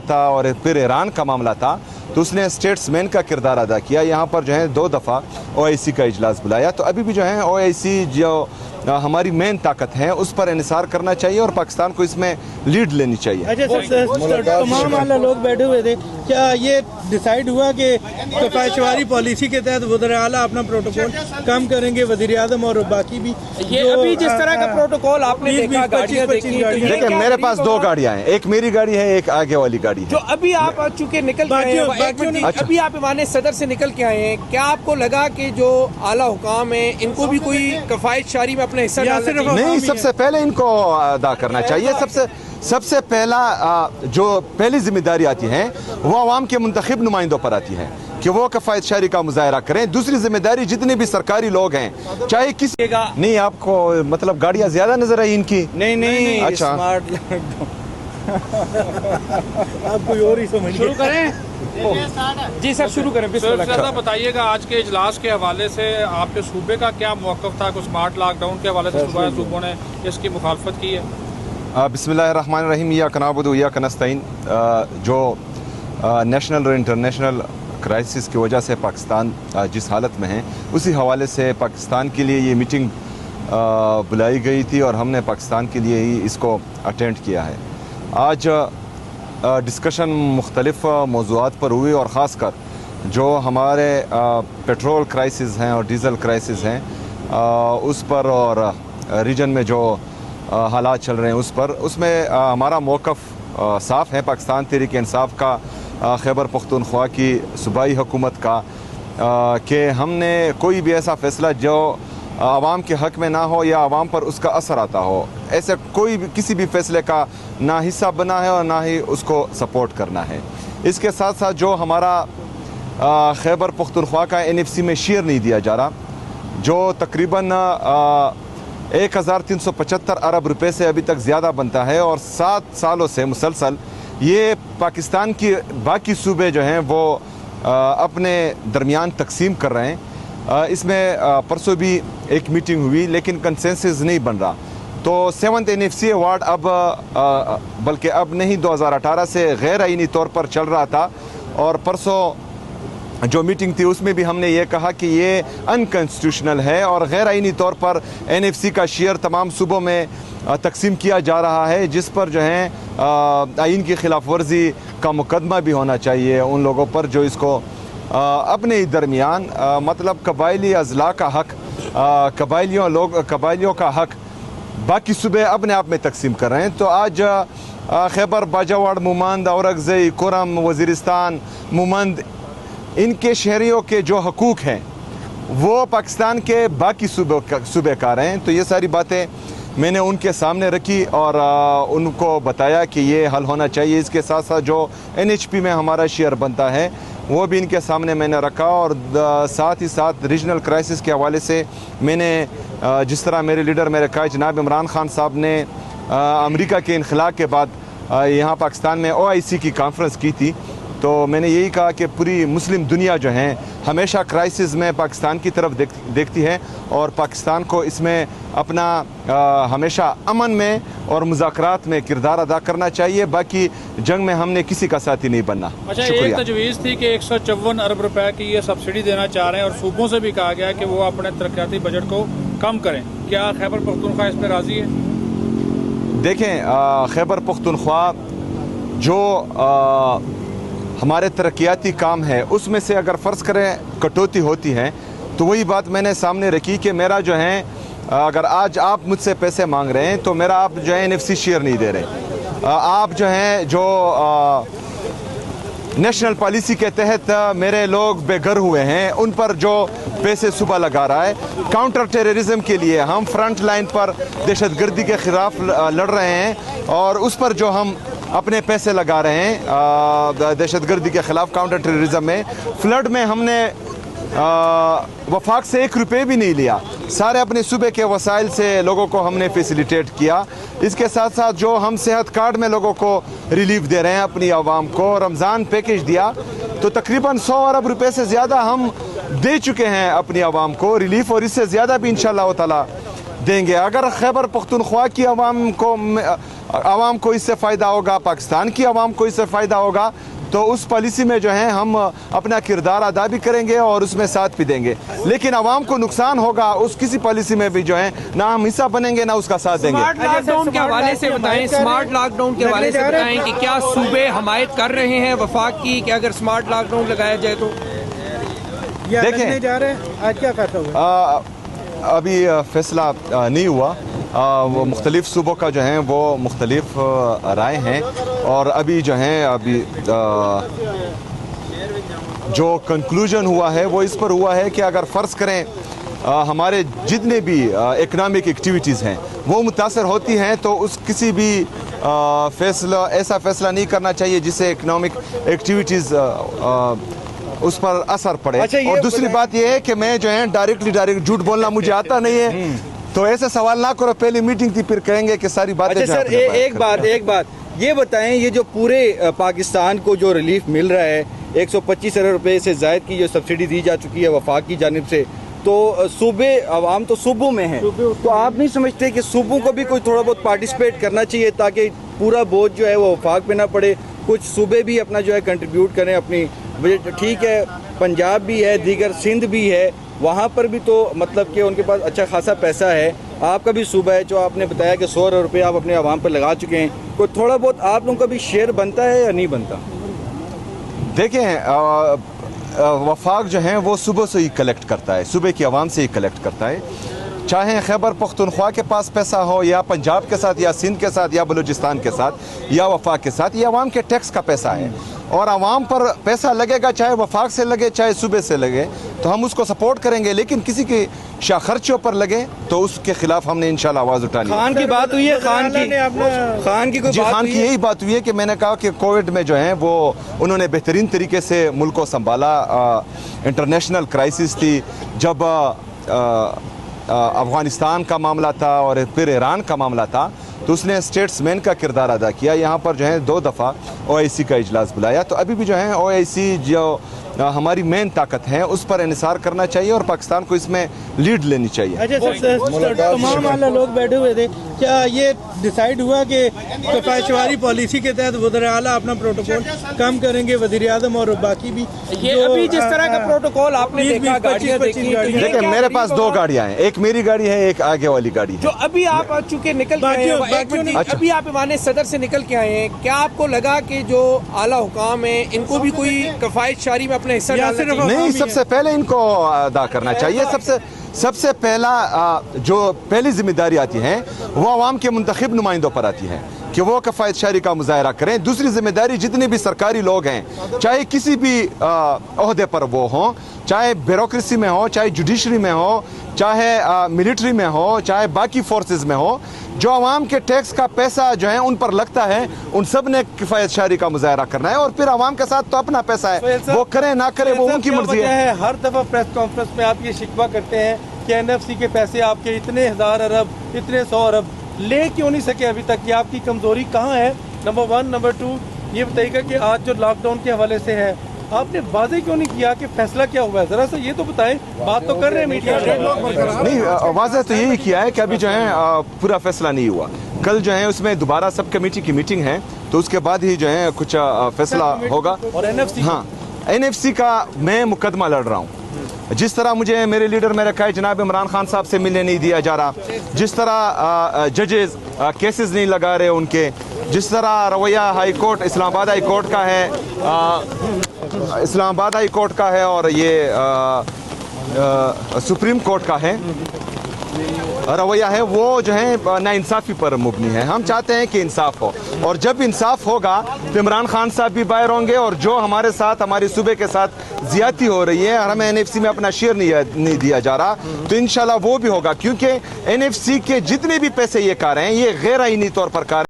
تھا اور پھر ایران کا معاملہ تھا تو اس نے اسٹیٹس مین کا کردار ادا کیا. یہاں پر جو ہے 2 دفعہ OIC کا اجلاس بلایا. تو ابھی بھی جو ہے OIC جو ہماری مین طاقت ہے اس پر انحصار کرنا چاہیے اور پاکستان کو اس میں لیڈ لینی چاہیے. اچھا تمام اعلیٰ لوگ بیٹھے ہوئے تھے, کیا یہ ڈیسائیڈ ہوا کہ کفایت پالیسی کے تحت وزیر اعلیٰ اپنا پروٹوکول کم کریں گے, وزیر اعظم اور باقی بھی؟ یہ ابھی جس طرح کا پروٹوکول آپ نے دیکھا, گاڑیاں دیکھی, دیکھیں میرے پاس 2 گاڑیاں ہیں, ایک میری گاڑی ہے ایک آگے والی گاڑی ہے. جو ابھی آپ چونکہ نکل کے آئے ہیں, ابھی آپ ایوان صدر سے نکل کے آئے ہیں, کیا آپ کو لگا کہ جو اعلیٰ حکام ہیں ان کو بھی کوئی کفایت شعاری میں اپنا حصہ ڈالنا چاہیے؟ نہیں, سب سے پہلے ان کو ادا کرنا چاہیے. سب سے پہلا جو پہلی ذمہ داری آتی ہے وہ عوام کے منتخب نمائندوں پر آتی ہے کہ وہ کفایت شعاری کا مظاہرہ کریں. دوسری ذمہ داری جتنے بھی سرکاری لوگ ہیں چاہے کسی نہیں, آپ کو مطلب گاڑیاں زیادہ نظر آئی ان کی؟ نہیں اچھا آپ کوئی اور ہی سمجھ. شروع کریں جی سر, شروع کریں. زیادہ بتائیے گا آج کے اجلاس کے حوالے سے آپ کے صوبے کا کیا موقف تھا؟ کہ اسمارٹ لاک ڈاؤن کے حوالے سے صوبوں نے اس کی مخالفت کی ہے. بسم اللہ الرحمن الرحیم. ایاک نعبد و ایاک نستعین. جو نیشنل اور انٹرنیشنل کرائسس کی وجہ سے پاکستان جس حالت میں ہے اسی حوالے سے پاکستان کے لیے یہ میٹنگ بلائی گئی تھی اور ہم نے پاکستان کے لیے ہی اس کو اٹینڈ کیا ہے. آج ڈسکشن مختلف موضوعات پر ہوئی اور خاص کر جو ہمارے پیٹرول کرائسس ہیں اور ڈیزل کرائسس ہیں اس پر, اور ریجن میں جو حالات چل رہے ہیں اس پر, اس میں ہمارا موقف صاف ہے. پاکستان تحریک انصاف کا, خیبر پختونخوا کی صوبائی حکومت کا, کہ ہم نے کوئی بھی ایسا فیصلہ جو عوام کے حق میں نہ ہو یا عوام پر اس کا اثر آتا ہو, ایسے کوئی بھی کسی بھی فیصلے کا نہ حصہ بنا ہے اور نہ ہی اس کو سپورٹ کرنا ہے. اس کے ساتھ ساتھ جو ہمارا خیبر پختونخوا کا NFC میں شیئر نہیں دیا جا رہا, جو تقریباً 1375 ارب روپے سے ابھی تک زیادہ بنتا ہے اور 7 سالوں سے مسلسل یہ پاکستان کی باقی صوبے جو ہیں وہ اپنے درمیان تقسیم کر رہے ہیں. اس میں پرسوں بھی ایک میٹنگ ہوئی لیکن کنسنسس نہیں بن رہا. تو 7th NFC ایوارڈ بلکہ اب نہیں 2018 سے غیر آئینی طور پر چل رہا تھا, اور پرسوں جو میٹنگ تھی اس میں بھی ہم نے یہ کہا کہ یہ انکنسٹیٹیوشنل ہے اور غیر آئینی طور پر NFC کا شیئر تمام صوبوں میں تقسیم کیا جا رہا ہے, جس پر جو ہے آئین کی خلاف ورزی کا مقدمہ بھی ہونا چاہیے ان لوگوں پر جو اس کو اپنے ہی درمیان مطلب قبائلی اضلاع کا حق, قبائلیوں کا حق باقی صوبے اپنے آپ میں تقسیم کر رہے ہیں. تو آج خیبر, باجاوڑ, مومند, اورگزئی, کرم, وزیرستان, مومند, ان کے شہریوں کے جو حقوق ہیں وہ پاکستان کے باقی صوبے کار ہیں. تو یہ ساری باتیں میں نے ان کے سامنے رکھی اور ان کو بتایا کہ یہ حل ہونا چاہیے. اس کے ساتھ ساتھ جو NHP میں ہمارا شیئر بنتا ہے وہ بھی ان کے سامنے میں نے رکھا, اور ساتھ ہی ساتھ ریجنل کرائسس کے حوالے سے میں نے جس طرح میرے لیڈر میرے قائد جناب عمران خان صاحب نے امریکہ کے انخلاء کے بعد یہاں پاکستان میں OIC کی کانفرنس کی تھی, تو میں نے یہی کہا کہ پوری مسلم دنیا جو ہیں ہمیشہ کرائسس میں پاکستان کی طرف دیکھتی ہے اور پاکستان کو اس میں اپنا ہمیشہ امن میں اور مذاکرات میں کردار ادا کرنا چاہیے. باقی جنگ میں ہم نے کسی کا ساتھی نہیں بننا. اچھا, ایک تجویز تھی کہ 154 ارب روپے کی یہ سبسڈی دینا چاہ رہے ہیں اور صوبوں سے بھی کہا گیا کہ وہ اپنے ترقیاتی بجٹ کو کم کریں. کیا خیبر پختونخوا اس پہ راضی ہے؟ دیکھیں, خیبر پختونخوا جو ہمارے ترقیاتی کام ہے اس میں سے اگر فرض کریں کٹوتی ہوتی ہے تو وہی بات میں نے سامنے رکھی کہ میرا جو ہے اگر آج آپ مجھ سے پیسے مانگ رہے ہیں تو میرا آپ جو ہے NFC شیئر نہیں دے رہے. آپ جو ہیں جو نیشنل پالیسی کے تحت میرے لوگ بے گھر ہوئے ہیں ان پر جو پیسے صبح لگا رہا ہے, کاؤنٹر ٹیررزم کے لیے ہم فرنٹ لائن پر دہشت گردی کے خلاف لڑ رہے ہیں اور اس پر جو ہم اپنے پیسے لگا رہے ہیں دہشت گردی کے خلاف کاؤنٹر ٹیررزم میں. فلڈ میں ہم نے وفاق سے 1 روپے بھی نہیں لیا, سارے اپنے صوبے کے وسائل سے لوگوں کو ہم نے فیسیلیٹیٹ کیا. اس کے ساتھ ساتھ جو ہم صحت کارڈ میں لوگوں کو ریلیف دے رہے ہیں اپنی عوام کو, رمضان پیکیج دیا تو تقریباً 100 ارب روپے سے زیادہ ہم دے چکے ہیں اپنی عوام کو ریلیف, اور اس سے زیادہ بھی انشاءاللہ تعالی دیں گے. اگر خیبر پختونخوا کی عوام کو आवाम को इससे फ़ायदा होगा, पाकिस्तान की आवाम को इससे फ़ायदा होगा, तो उस पॉलिसी में जो है हम अपना किरदार अदा भी करेंगे और उसमें साथ भी देंगे। लेकिन आवाम को नुकसान होगा उस किसी पॉलिसी में भी जो है ना हम हिस्सा बनेंगे ना उसका साथ देंगे। स्मार्ट लॉकडाउन के हवाले से बताएं, स्मार्ट लॉकडाउन के हवाले से बताएं कि क्या सूबे हमायत कर रहे हैं वफाक की कि अगर स्मार्ट लॉकडाउन लगाया जाए तो? देखें, लगने जा रहे हैं आज क्या फैसला हुआ? अभी फैसला नहीं हुआ। वो मुख्तलिफ सूबों का जो है वो मुख्तलिफ राय हैं और अभी जो है अभी जो कंक्लूजन हुआ है वो इस पर हुआ है कि अगर फ़र्ज़ करें हमारे जितने भी इकनॉमिक एक्टिविटीज़ हैं वो मुतासर होती हैं तो उस किसी भी ऐसा फ़ैसला नहीं करना चाहिए जिससे इकनॉमिक एक्टिविटीज़ उस पर असर पड़े। और दूसरी बात यह है कि मैं जो है डायरेक्ट झूठ बोलना मुझे आता नहीं है, तो ऐसे सवाल ना करो। पहली मीटिंग थी फिर कहेंगे कि सारी बातें। अच्छा सर, एक बात ये बताएं, ये जो पूरे पाकिस्तान को जो रिलीफ मिल रहा है 125 अरब रुपए से ज़ायद की जो सब्सिडी दी जा चुकी है वफाक की जानिब से, तो सूबे अवाम तो सूबों में है, तो आप नहीं समझते कि सूबों को भी कोई थोड़ा बहुत पार्टिसिपेट करना चाहिए ताकि पूरा बोझ जो है वो वफाक पे ना पड़े? कुछ सूबे भी अपना जो है कंट्रीब्यूट करें अपनी। ठीक है, पंजाब भी है, दीगर सिंध भी है, वहाँ पर भी तो मतलब कि उनके पास अच्छा खासा पैसा है। आपका भी सूबा है जो आपने बताया कि 100 अरब रुपये आप अपने आवाम पर लगा चुके हैं, कोई थोड़ा बहुत आप लोगों का भी शेयर बनता है या नहीं बनता? देखें, वफाक जो है वो सुबह से ही कलेक्ट करता है, सुबह की आवाम से ही कलेक्ट करता है। चाहे खैबर पख्तूनख्वा के पास पैसा हो या पंजाब के साथ या सिंध के साथ या बलूचिस्तान के साथ या वफाक के साथ, ये आवाम के टैक्स का पैसा है और आवाम पर पैसा लगेगा, चाहे वफाक से लगे चाहे सूबे से लगे, तो हम उसको सपोर्ट करेंगे। लेकिन किसी के खर्चों पर लगे तो उसके खिलाफ हमने इंशाल्लाह आवाज़ उठानी। खान की बात हुई है, खान की कोई जी, बात खान हुई की है? यही बात हुई है कि मैंने कहा कि कोविड में जो है वो उन्होंने बेहतरीन तरीके से मुल्क को संभाला। इंटरनेशनल क्राइसिस थी जब अफ़गानिस्तान का मामला था और फिर ईरान का मामला था, तो उसने स्टेट्समैन का किरदार अदा किया। यहाँ पर जो है 2 दफ़ा OIC का इजलास बुलाया, तो अभी भी जो है OIC जो हमारी मेन ताकत है उस पर इन्हिसार करना चाहिए और पाकिस्तान को इसमें लीड लेनी चाहिए। अच्छा सर, तमाम वाला लोग बैठे हुए थे, क्या ये डिसाइड हुआ कि कफायशवारी पॉलिसी के तहत वज़ीर आला अपना प्रोटोकॉल कम करेंगे, वज़ीर आज़म और बाकी भी? ये अभी जिस तरह का प्रोटोकॉल आपने देखा, गाड़ियां देखी, देखिए मेरे पास 2 गाड़ियाँ हैं, एक मेरी गाड़ी है एक आगे वाली गाड़ी है। जो अभी आप चुके निकल के आए हैं, अभी आप ईवान सदर से निकल के आए हैं, क्या आपको लगा कि जो आला हुकाम है इनको भी कोई कफायत शारी में अपना हिस्सा डालना चाहिए? नहीं, सबसे पहले इनको अदा करना चाहिए। सबसे पहला जो पहली जिम्मेदारी आती है वो आवाम के मुंतखब नुमाइंदों पर आती है कि वो कफ़ायत शारी का मुजाहरा करें। दूसरी जिम्मेदारी जितने भी सरकारी लोग हैं, चाहे किसी भी ओहदे पर वो हों, चाहे ब्यूरोक्रेसी में हो, चाहे जुडिशरी में हो, चाहे मिलिट्री में हो, चाहे बाकी फोर्सेस में हो, जो आवाम के टैक्स का पैसा जो है उन पर लगता है, उन सब ने किफ़ायत शारी का मुजाहरा करना है। और फिर आवाम के साथ तो अपना पैसा है, वो करें ना करें वो उनकी मर्जी है। हर दफ़ा प्रेस कॉन्फ्रेंस में आप ये शिकवा करते हैं कि NFC के पैसे आपके इतने 1000 अरब, इतने 100 अरब ले क्यों नहीं सके अभी तक? ये आपकी कमज़ोरी कहाँ है? नंबर 1। नंबर 2, ये बताइएगा कि आज जो लॉकडाउन के हवाले से है, आपने वाज़ेह क्यों नहीं किया कि फैसला क्या हुआ है? ज़रा सा ये तो बताएं, बात तो कर रहे हैं मीडिया नहीं, वाज़ेह तो यही किया है कि अभी जो है पूरा फैसला नहीं हुआ। कल जो है उसमें दोबारा सब कमेटी की मीटिंग है, तो उसके बाद ही जो है कुछ फैसला होगा। और NFC? हाँ, NFC का मैं मुकदमा लड़ रहा हूँ। जिस तरह मुझे मेरे लीडर में रखा है, जनाब इमरान खान साहब से मिलने नहीं दिया जा रहा, जिस तरह जजेस केसेस नहीं लगा रहे उनके, जिस तरह रवैया high court Islamabad high court का है, इस्लामाबाद हाई कोर्ट का है और ये सुप्रीम कोर्ट का है रवैया है, वो जो है नाइंसाफ़ी पर मुबनी है। हम चाहते हैं कि इंसाफ हो, और जब इंसाफ होगा तो इमरान खान साहब भी बाहर होंगे, और जो हमारे साथ हमारे सूबे के साथ ज़्यादती हो रही है, हमें NFC में अपना शेयर नहीं दिया जा रहा, तो इंशाल्लाह वो भी होगा। क्योंकि NFC के जितने भी पैसे ये कार हैं, ये गैर आईनी तौर पर कार